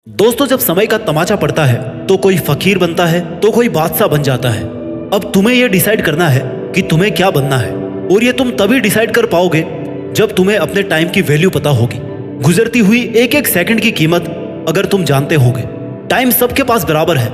दोस्तों, जब समय का तमाचा पड़ता है तो कोई फकीर बनता है तो कोई बादशाह बन जाता है। अब तुम्हें यह डिसाइड करना है कि तुम्हें क्या बनना है, और ये तुम तभी डिसाइड कर पाओगे जब तुम्हें अपने टाइम की वैल्यू पता होगी। गुजरती हुई एक एक सेकंड की कीमत अगर तुम जानते होगे। टाइम सबके पास बराबर है।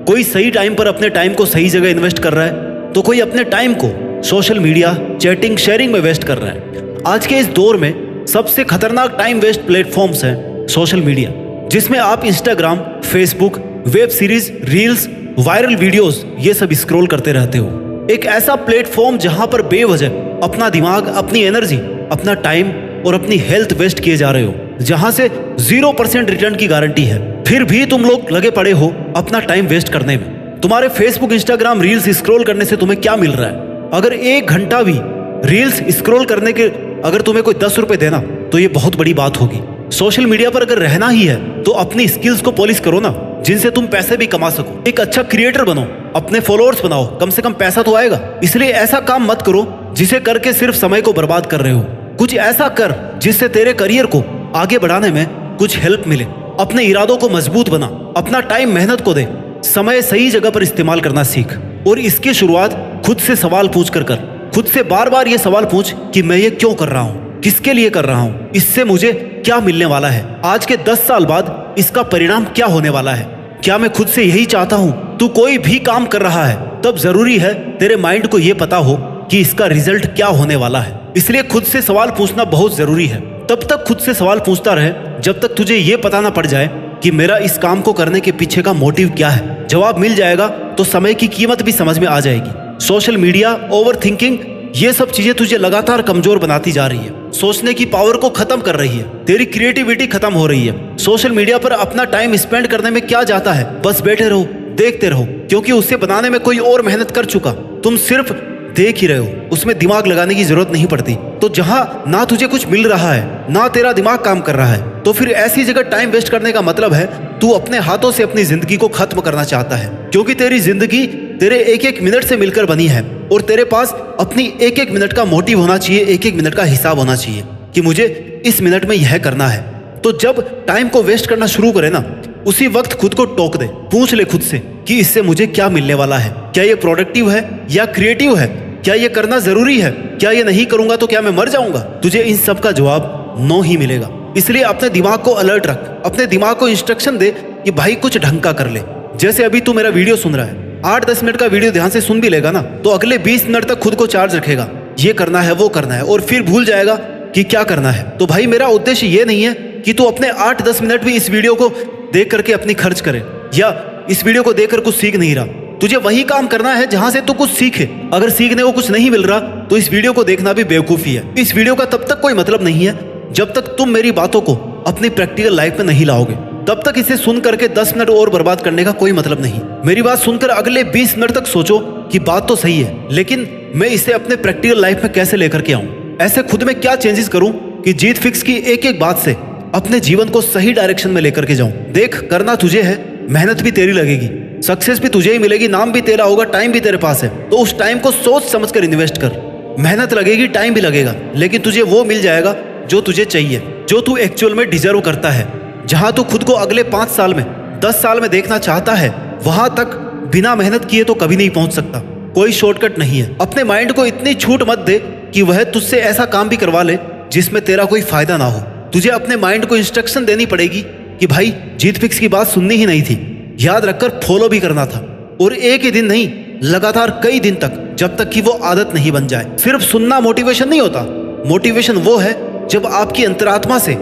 कोई सही टाइम पर अपने टाइम को सही जगह इन्वेस्ट कर रहा है तो कोई अपने टाइम को सोशल मीडिया, चैटिंग, शेयरिंग में वेस्ट कर रहा है। आज के इस दौर में सबसे खतरनाक टाइम वेस्ट प्लेटफॉर्म्स हैं सोशल मीडिया, जिसमें आप Instagram, Facebook, web series, reels, viral videos ये सब स्क्रॉल करते रहते हो। एक ऐसा प्लेटफॉर्म जहां पर बेवजह अपना दिमाग, अपनी एनर्जी, अपना टाइम और अपनी हेल्थ वेस्ट किए जा रहे हो, जहां से 0% रिटर्न की गारंटी है। फिर भी तुम लोग लगे पड़े हो अपना टाइम वेस्ट करने में। तुम्हारे फेसबुक, इंस्टाग्राम, रील्स स्क्रॉल करने से तुम्हें क्या मिल रहा है? अगर 1 घंटा भी रील्स स्क्रॉल करने के अगर तुम्हें कोई 10 रुपए देना तो ये बहुत बड़ी बात होगी। सोशल मीडिया पर अगर रहना ही है तो अपनी स्किल्स को पॉलिश करो ना, जिनसे तुम पैसे भी कमा सको। एक अच्छा क्रिएटर बनो, अपने फॉलोअर्स बनाओ, कम से कम पैसा तो आएगा। इसलिए ऐसा काम मत करो जिसे करके सिर्फ समय को बर्बाद कर रहे हो। कुछ ऐसा कर जिससे तेरे करियर को आगे बढ़ाने में कुछ हेल्प मिले। अपने इरादों को मजबूत बना, अपना टाइम मेहनत को दे, समय सही जगह पर इस्तेमाल करना सीख। और इसकी शुरुआत खुद से सवाल पूछ कर कर। खुद से बार बार ये सवाल पूछ कि मैं ये क्यों कर रहा हूँ, किसके लिए कर रहा हूँ, इससे मुझे क्या मिलने वाला है, आज के 10 साल बाद इसका परिणाम क्या होने वाला है। क्या मैं खुद से यही चाहता हूँ? तू कोई भी काम कर रहा है तब जरूरी है तेरे माइंड को ये पता हो कि इसका रिजल्ट क्या होने वाला है। इसलिए खुद से सवाल पूछना बहुत जरूरी है। तब तक खुद से सवाल पूछता रहे जब तक तुझे ये पता ना पड़ जाए कि मेरा इस काम को करने के पीछे का मोटिव क्या है। जवाब मिल जाएगा तो समय की कीमत भी समझ में आ जाएगी। सोशल मीडिया, ओवर थिंकिंग, ये सब चीजें तुझे लगातार कमजोर बनाती जा रही है। सोचने की पावर को खत्म कर रही है। तेरी क्रिएटिविटी खत्म हो रही है। सोशल मीडिया पर अपना टाइम स्पेंड करने में क्या जाता है? बस बैठे रहो, देखते रहो, क्योंकि उसे बनाने में कोई और मेहनत कर चुका। तुम सिर्फ देख ही रहे हो, उसमें दिमाग लगाने की जरूरत नहीं पड़ती। तो जहां ना तुझे कुछ मिल रहा है ना तेरा दिमाग काम कर रहा है, तो फिर ऐसी जगह टाइम वेस्ट करने का मतलब है तू अपने हाथों से अपनी जिंदगी को खत्म करना चाहता है। क्योंकि तेरी जिंदगी तेरे एक एक मिनट से मिलकर बनी है, और तेरे पास अपनी एक एक मिनट का मोटिव होना चाहिए, एक एक मिनट का हिसाब होना चाहिए कि मुझे इस मिनट में यह करना है। तो जब टाइम को वेस्ट करना शुरू करे ना, उसी वक्त खुद को टोक दे। पूछ ले खुद से कि इससे मुझे क्या मिलने वाला है। क्या ये प्रोडक्टिव है या क्रिएटिव है? क्या ये करना जरूरी है? क्या ये नहीं करूंगा तो क्या मैं मर जाऊंगा? तुझे इन सब का जवाब नो ही मिलेगा। इसलिए अपने दिमाग को अलर्ट रख, अपने दिमाग को इंस्ट्रक्शन दे कि भाई कुछ ढंग का कर ले। जैसे अभी तू मेरा वीडियो सुन रहा है, 8-10 मिनट का वीडियो ध्यान से सुन भी लेगा ना, तो अगले 20 मिनट तक खुद को चार्ज रखेगा, ये करना है, वो करना है, और फिर भूल जाएगा कि क्या करना है। तो भाई मेरा उद्देश्य ये नहीं है कि तू अपने 8-10 मिनट भी इस वीडियो को देख करके अपनी खर्च करे, या इस वीडियो को देखकर कुछ सीख नहीं रहा। तुझे वही काम करना है जहां से तू कुछ सीखे। अगर सीखने को कुछ नहीं मिल रहा तो इस वीडियो को देखना भी बेवकूफी है। इस वीडियो का तब तक कोई मतलब नहीं है जब तक तुम मेरी बातों को अपनी प्रैक्टिकल लाइफ में नहीं लाओगे। तब तक इसे सुन करके 10 मिनट और बर्बाद करने का कोई मतलब नहीं। मेरी बात सुनकर अगले 20 मिनट तक सोचो कि बात तो सही है, लेकिन मैं इसे अपने प्रैक्टिकल लाइफ में कैसे लेकर के आऊं? ऐसे खुद में क्या चेंजेस करूं कि जीत फिक्स की एक एक बात से अपने जीवन को सही डायरेक्शन में लेकर के जाऊं। देख, करना तुझे है, मेहनत भी तेरी लगेगी, सक्सेस भी तुझे ही मिलेगी, नाम भी तेरा होगा, टाइम भी तेरे पास है। तो उस टाइम को सोच समझ कर इन्वेस्ट कर। मेहनत लगेगी, टाइम भी लगेगा, लेकिन तुझे वो मिल जाएगा जो तुझे चाहिए, जो तू एक्चुअल में डिजर्व करता है। जहां तू खुद को अगले 5 साल में, 10 साल में देखना चाहता है, वहां तक बिना मेहनत किए तो कभी नहीं पहुंच सकता। कोई शॉर्टकट नहीं है। अपने माइंड को इतनी छूट मत दे कि वह तुझसे ऐसा काम भी करवा ले जिसमें तेरा कोई फायदा ना हो। तुझे अपने माइंड को इंस्ट्रक्शन देनी पड़ेगी कि भाई जीत फिक्स की बात सुननी ही नहीं थी, याद रखकर फॉलो भी करना था। और एक ही दिन नहीं, लगातार कई दिन तक, जब तक कि वो आदत नहीं बन जाए। सिर्फ सुनना मोटिवेशन नहीं होता। मोटिवेशन वो है जब आपकी अंतरात्मा से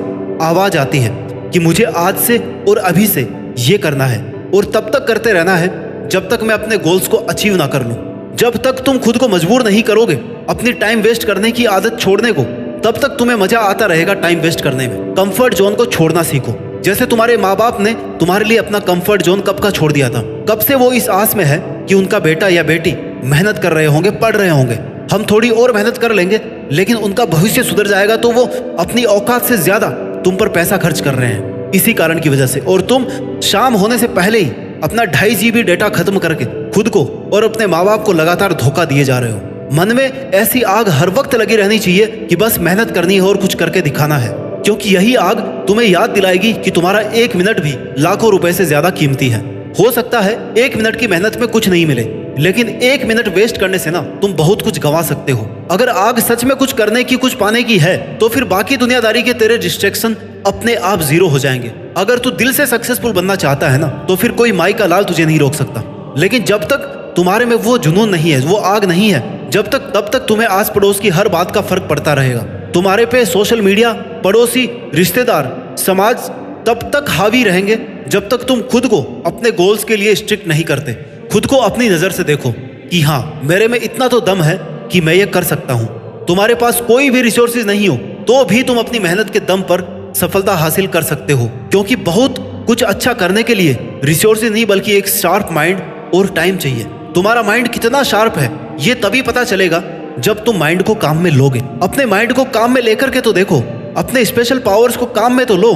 आवाज आती है कि मुझे आज से और अभी से ये करना है, और तब तक करते रहना है जब तक मैं अपने गोल्स को अचीव ना कर लूं। जब तक तुम खुद को मजबूर नहीं करोगे अपनी टाइम वेस्ट करने की आदत छोड़ने को, तब तक तुम्हें मजा आता रहेगा टाइम वेस्ट करने में। कंफर्ट जोन को छोड़ना सीखो। जैसे तुम्हारे माँ बाप ने तुम्हारे लिए अपना कंफर्ट जोन कब का छोड़ दिया था। कब से वो इस आस में है कि उनका बेटा या बेटी मेहनत कर रहे होंगे, पढ़ रहे होंगे, हम थोड़ी और मेहनत कर लेंगे लेकिन उनका भविष्य सुधर जाएगा, तो वो अपनी औकात से ज्यादा तुम पर पैसा खर्च कर रहे हैं इसी कारण की वजह से। और तुम शाम होने से पहले ही अपना 2.5 GB डेटा खत्म करके खुद को और अपने माँ बाप को लगातार धोखा दिए जा रहे हो। मन में ऐसी आग हर वक्त लगी रहनी चाहिए कि बस मेहनत करनी है और कुछ करके दिखाना है, क्योंकि यही आग तुम्हें याद दिलाएगी कि तुम्हारा 1 मिनट भी लाखों रुपए से ज्यादा कीमती है। हो सकता है 1 मिनट की मेहनत में कुछ नहीं मिले, लेकिन 1 मिनट वेस्ट करने से ना तुम बहुत कुछ गंवा सकते हो। अगर आग सच में कुछ करने की, कुछ पाने की है, तो फिर बाकी दुनियादारी के तेरे डिस्ट्रैक्शन अपने आप जीरो हो जाएंगे। अगर तू दिल से सक्सेसफुल बनना चाहता है ना, तो फिर कोई माई का लाल तुझे नहीं रोक सकता। लेकिन जब तक तुम्हारे में वो जुनून नहीं है, वो आग नहीं है, तब तक तुम्हें आस पड़ोस की हर बात का फर्क पड़ता रहेगा। तुम्हारे पे सोशल मीडिया, पड़ोसी, रिश्तेदार, समाज तब तक हावी रहेंगे जब तक तुम खुद को अपने गोल्स के लिए स्ट्रिक्ट नहीं करते। खुद को अपनी नजर से देखो कि हाँ, मेरे में इतना तो दम है कि मैं ये कर सकता हूँ। तुम्हारे पास कोई भी रिसोर्सेज नहीं हो तो भी तुम अपनी मेहनत के दम पर सफलता हासिल कर सकते हो, क्योंकि बहुत कुछ अच्छा करने के लिए रिसोर्सेज नहीं बल्कि एक शार्प माइंड और टाइम चाहिए। तुम्हारा माइंड कितना शार्प है ये तभी पता चलेगा जब तुम माइंड को काम में लोगे। अपने माइंड को काम में लेकर के तो देखो, अपने स्पेशल पावर्स को काम में तो लो।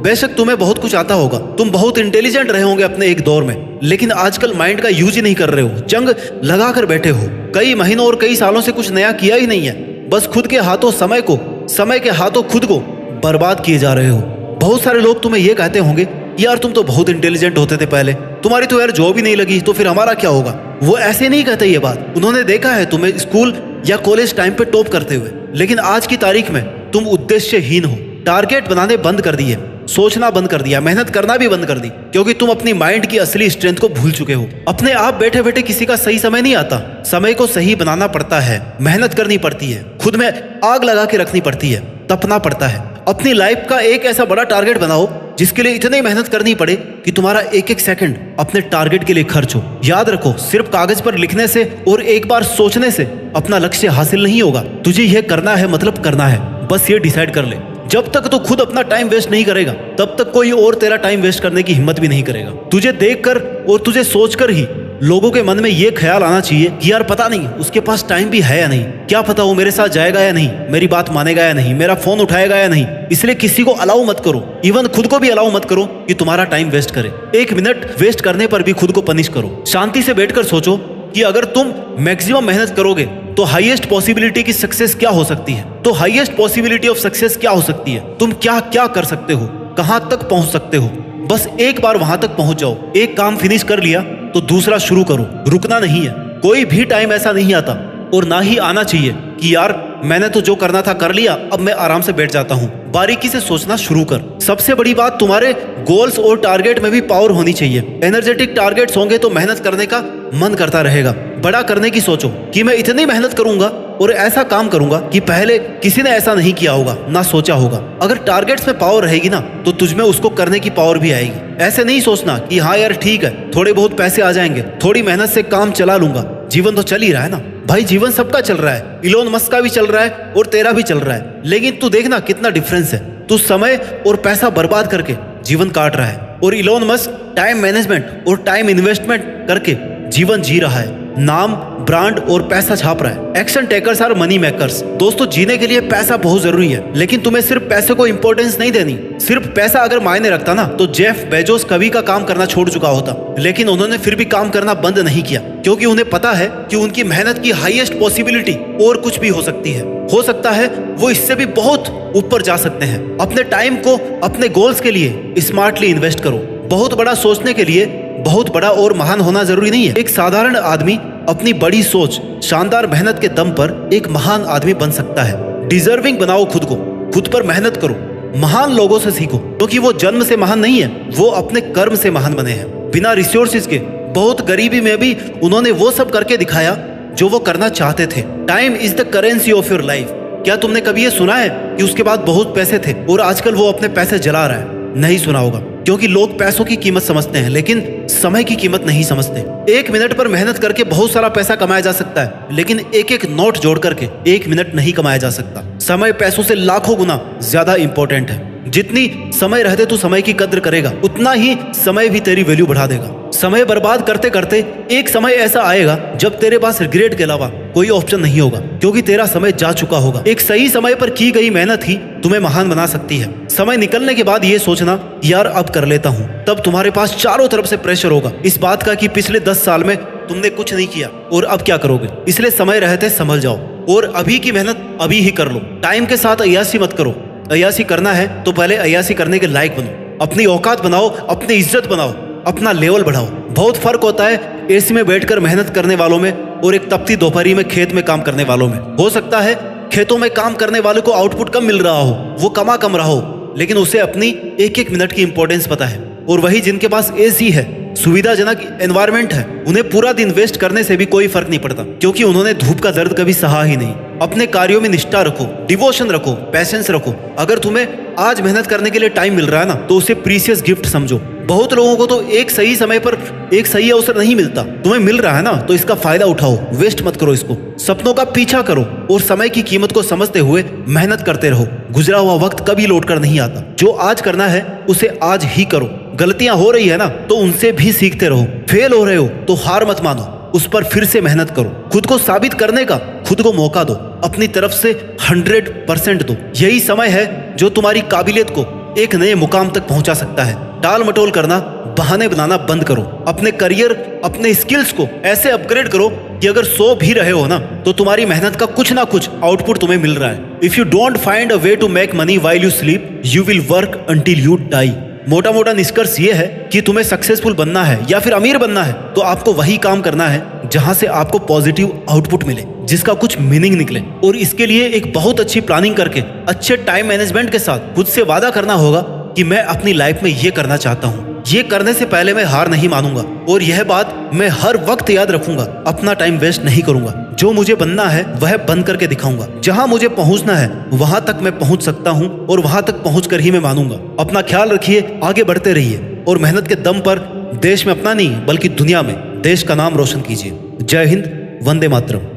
बेशक तुम्हें बहुत कुछ आता होगा, तुम बहुत इंटेलिजेंट रहे होंगे अपने एक दौर में, लेकिन आजकल माइंड का यूज ही नहीं कर रहे हो, जंग लगा कर बैठे हो। कई महीनों और कई सालों से कुछ नया किया ही नहीं है, बस खुद के हाथों समय के हाथों खुद को बर्बाद किए जा रहे हो। बहुत सारे लोग तुम्हें ये कहते होंगे, यार तुम तो बहुत इंटेलिजेंट होते थे पहले, तुम्हारी तो यार जॉब ही नहीं लगी, तो फिर हमारा क्या होगा। वो ऐसे नहीं कहते ये बात, उन्होंने देखा है तुम्हें स्कूल या कॉलेज टाइम पे टॉप करते हुए, लेकिन आज की तारीख में तुम उद्देश्यहीन हो। टारगेट बनाने बंद कर दिए, सोचना बंद कर दिया, मेहनत करना भी बंद कर दी, क्योंकि तुम अपनी माइंड की असली स्ट्रेंथ को भूल चुके हो। अपने आप बैठे बैठे किसी का सही समय नहीं आता, समय को सही बनाना पड़ता है, मेहनत करनी पड़ती है, खुद में आग लगा के रखनी पड़ती है, तपना पड़ता है। अपनी लाइफ का एक ऐसा बड़ा टारगेट बनाओ जिसके लिए इतनी मेहनत करनी पड़े कि तुम्हारा एक एक सेकंड अपने टारगेट के लिए खर्च हो। याद रखो, सिर्फ कागज पर लिखने से और एक बार सोचने से अपना लक्ष्य हासिल नहीं होगा। तुझे यह करना है मतलब करना है, बस ये डिसाइड कर ले। जब तक तू खुद अपना टाइम वेस्ट नहीं करेगा, तब तक कोई और तेरा टाइम वेस्ट करने की हिम्मत भी नहीं करेगा। तुझे देखकर और तुझे सोचकर ही लोगों के मन में ये ख्याल आना चाहिए कि यार पता नहीं उसके पास टाइम भी है या नहीं, क्या पता वो मेरे साथ जाएगा या नहीं, मेरी बात मानेगा या नहीं, मेरा फोन उठाएगा या नहीं। इसलिए किसी को अलाउ मत करो, इवन खुद को भी अलाउ मत करो कि तुम्हारा टाइम वेस्ट करे। 1 मिनट वेस्ट करने पर भी खुद को पनिश करो। शांति से बैठकर सोचो कि अगर तुम मैक्सिमम मेहनत करोगे तो हाईएस्ट पॉसिबिलिटी की सक्सेस क्या हो सकती है, तो हाईएस्ट पॉसिबिलिटी ऑफ सक्सेस क्या हो सकती है, तुम क्या क्या कर सकते हो, कहां तक पहुंच सकते हो। बस एक बार वहां तक पहुंच जाओ। एक काम फिनिश कर लिया तो दूसरा शुरू करो, रुकना नहीं है। कोई भी टाइम ऐसा नहीं आता और ना ही आना चाहिए कि यार मैंने तो जो करना था कर लिया, अब मैं आराम से बैठ जाता हूँ। बारीकी से सोचना शुरू कर। सबसे बड़ी बात, तुम्हारे गोल्स और टारगेट में भी पावर होनी चाहिए। एनर्जेटिक टारगेट्स होंगे तो मेहनत करने का मन करता रहेगा। बड़ा करने की सोचो कि मैं इतनी मेहनत करूंगा और ऐसा काम करूंगा कि पहले किसी ने ऐसा नहीं किया होगा, ना सोचा होगा। अगर टारगेट्स में पावर रहेगी ना, तो तुझमें उसको करने की पावर भी आएगी। ऐसे नहीं सोचना कि हाँ यार ठीक है, थोड़े बहुत पैसे आ जाएंगे, थोड़ी मेहनत से काम चला लूंगा, जीवन तो चल ही रहा है ना। भाई जीवन सबका चल रहा है, इलोन मस्क का भी चल रहा है और तेरा भी चल रहा है, लेकिन तू देखना कितना डिफरेंस है। तू समय और पैसा बर्बाद करके जीवन काट रहा है और इलोन मस्क टाइम मैनेजमेंट और टाइम इन्वेस्टमेंट करके जीवन जी रहा है, नाम, ब्रांड और पैसा छाप रहा है। Action takers are money makers. दोस्तों, जीने के लिए पैसा बहुत जरूरी है, लेकिन तुम्हें सिर्फ पैसे को इंपॉर्टेंस नहीं देनी। सिर्फ पैसा अगर मायने रखता ना, तो जेफ बेजोस कभी का काम करना छोड़ चुका होता, लेकिन उन्होंने फिर भी काम करना बंद नहीं किया, क्योंकि उन्हें पता है कि उनकी मेहनत की हाईएस्ट पॉसिबिलिटी और कुछ भी हो सकती है। हो सकता है वो इससे भी बहुत ऊपर जा सकते हैं। अपने टाइम को अपने गोल्स के लिए स्मार्टली इन्वेस्ट करो। बहुत बड़ा सोचने के लिए बहुत बड़ा और महान होना जरूरी नहीं है। एक साधारण आदमी अपनी बड़ी सोच, शानदार मेहनत के दम पर एक महान आदमी बन सकता है। डिजर्विंग बनाओ खुद को, खुद पर मेहनत करो। महान लोगों से सीखो, क्योंकि वो जन्म से महान नहीं है, वो अपने कर्म से महान बने हैं। बिना रिसोर्सेज के, बहुत गरीबी में भी उन्होंने वो सब करके दिखाया जो वो करना चाहते थे। Time is the currency of your life. क्या तुमने कभी ये सुना है कि उसके बाद बहुत पैसे थे और आजकल वो अपने पैसे जला रहा है? नहीं सुना होगा, क्योंकि लोग पैसों की कीमत समझते हैं लेकिन समय की कीमत नहीं समझते। 1 मिनट पर मेहनत करके बहुत सारा पैसा कमाया जा सकता है, लेकिन एक एक नोट जोड़ करके 1 मिनट नहीं कमाया जा सकता। समय पैसों से लाखों गुना ज्यादा इंपॉर्टेंट है। जितनी समय रहते तू समय की कद्र करेगा, उतना ही समय भी तेरी वैल्यू बढ़ा देगा। समय बर्बाद करते करते एक समय ऐसा आएगा जब तेरे पास रिग्रेट के अलावा कोई ऑप्शन नहीं होगा, क्योंकि तेरा समय जा चुका होगा। एक सही समय पर की गई मेहनत ही तुम्हें महान बना सकती है। समय निकलने के बाद ये सोचना, यार अब कर लेता हूँ, तब तुम्हारे पास चारों तरफ से प्रेशर होगा इस बात का कि पिछले 10 साल में तुमने कुछ नहीं किया और अब क्या करोगे। इसलिए समय रहते संभल जाओ और अभी की मेहनत अभी ही कर लो। टाइम के साथ अय्याशी मत करो। अय्यासी करना है तो पहले अय्यासी करने के लायक बनो, अपनी औकात बनाओ, अपनी इज्जत बनाओ, अपना लेवल बढ़ाओ। बहुत फर्क होता है एसी में बैठकर मेहनत करने वालों में और एक तपती दोपहरी में खेत में काम करने वालों में। हो सकता है खेतों में काम करने वाले को आउटपुट कम मिल रहा हो, वो कमा कम रहा हो, लेकिन उसे अपनी एक एक मिनट की इंपॉर्टेंस पता है। और वही जिनके पास एसी है, सुविधाजनक एनवायरनमेंट है, उन्हें पूरा दिन वेस्ट करने से भी कोई फर्क नहीं पड़ता, क्योंकि उन्होंने धूप का दर्द कभी सहा ही नहीं। अपने कार्यों में निष्ठा रखो, डिवोशन रखो, पैशंस रखो। अगर तुम्हें आज मेहनत करने के लिए टाइम मिल रहा है ना, तो उसे प्रीशियस गिफ्ट समझो। बहुत लोगों को तो एक सही समय पर एक सही अवसर नहीं मिलता। तुम्हें मिल रहा है ना, तो इसका फायदा उठाओ, वेस्ट मत करो इसको। सपनों का पीछा करो और समय की कीमत को समझते हुए मेहनत करते रहो। गुजरा हुआ वक्त कभी लौट कर नहीं आता। जो आज करना है उसे आज ही करो। गलतियां हो रही है ना, तो उनसे भी सीखते रहो। फेल हो रहे हो तो हार मत मानो, उस पर फिर से मेहनत करो। खुद को साबित करने का खुद को मौका दो, अपनी तरफ से 100% दो। यही समय है जो तुम्हारी काबिलियत को एक नए मुकाम तक पहुंचा सकता है। टाल मटोल करना, बहाने बनाना बंद करो। अपने करियर, अपने स्किल्स को ऐसे अपग्रेड करो कि अगर सो भी रहे हो ना, तो तुम्हारी मेहनत का कुछ ना कुछ आउटपुट तुम्हें मिल रहा है। If you don't find a way to make money while you sleep, you will work until you die. मोटा मोटा निष्कर्ष ये है कि तुम्हें सक्सेसफुल बनना है या फिर अमीर बनना है, तो आपको वही काम करना है जहां से आपको पॉजिटिव आउटपुट मिले, जिसका कुछ मीनिंग निकले। और इसके लिए एक बहुत अच्छी प्लानिंग करके, अच्छे टाइम मैनेजमेंट के साथ खुद से वादा करना होगा कि मैं अपनी लाइफ में ये करना चाहता हूँ। ये करने से पहले मैं हार नहीं मानूंगा, और यह बात मैं हर वक्त याद रखूंगा। अपना टाइम वेस्ट नहीं करूंगा। जो मुझे बनना है वह बन करके दिखाऊंगा। जहां मुझे पहुंचना है वहां तक मैं पहुंच सकता हूं, और वहां तक पहुंचकर ही मैं मानूंगा। अपना ख्याल रखिए, आगे बढ़ते रहिए, और मेहनत के दम पर देश में अपना नहीं बल्कि दुनिया में देश का नाम रोशन कीजिए। जय हिंद, वंदे मातरम।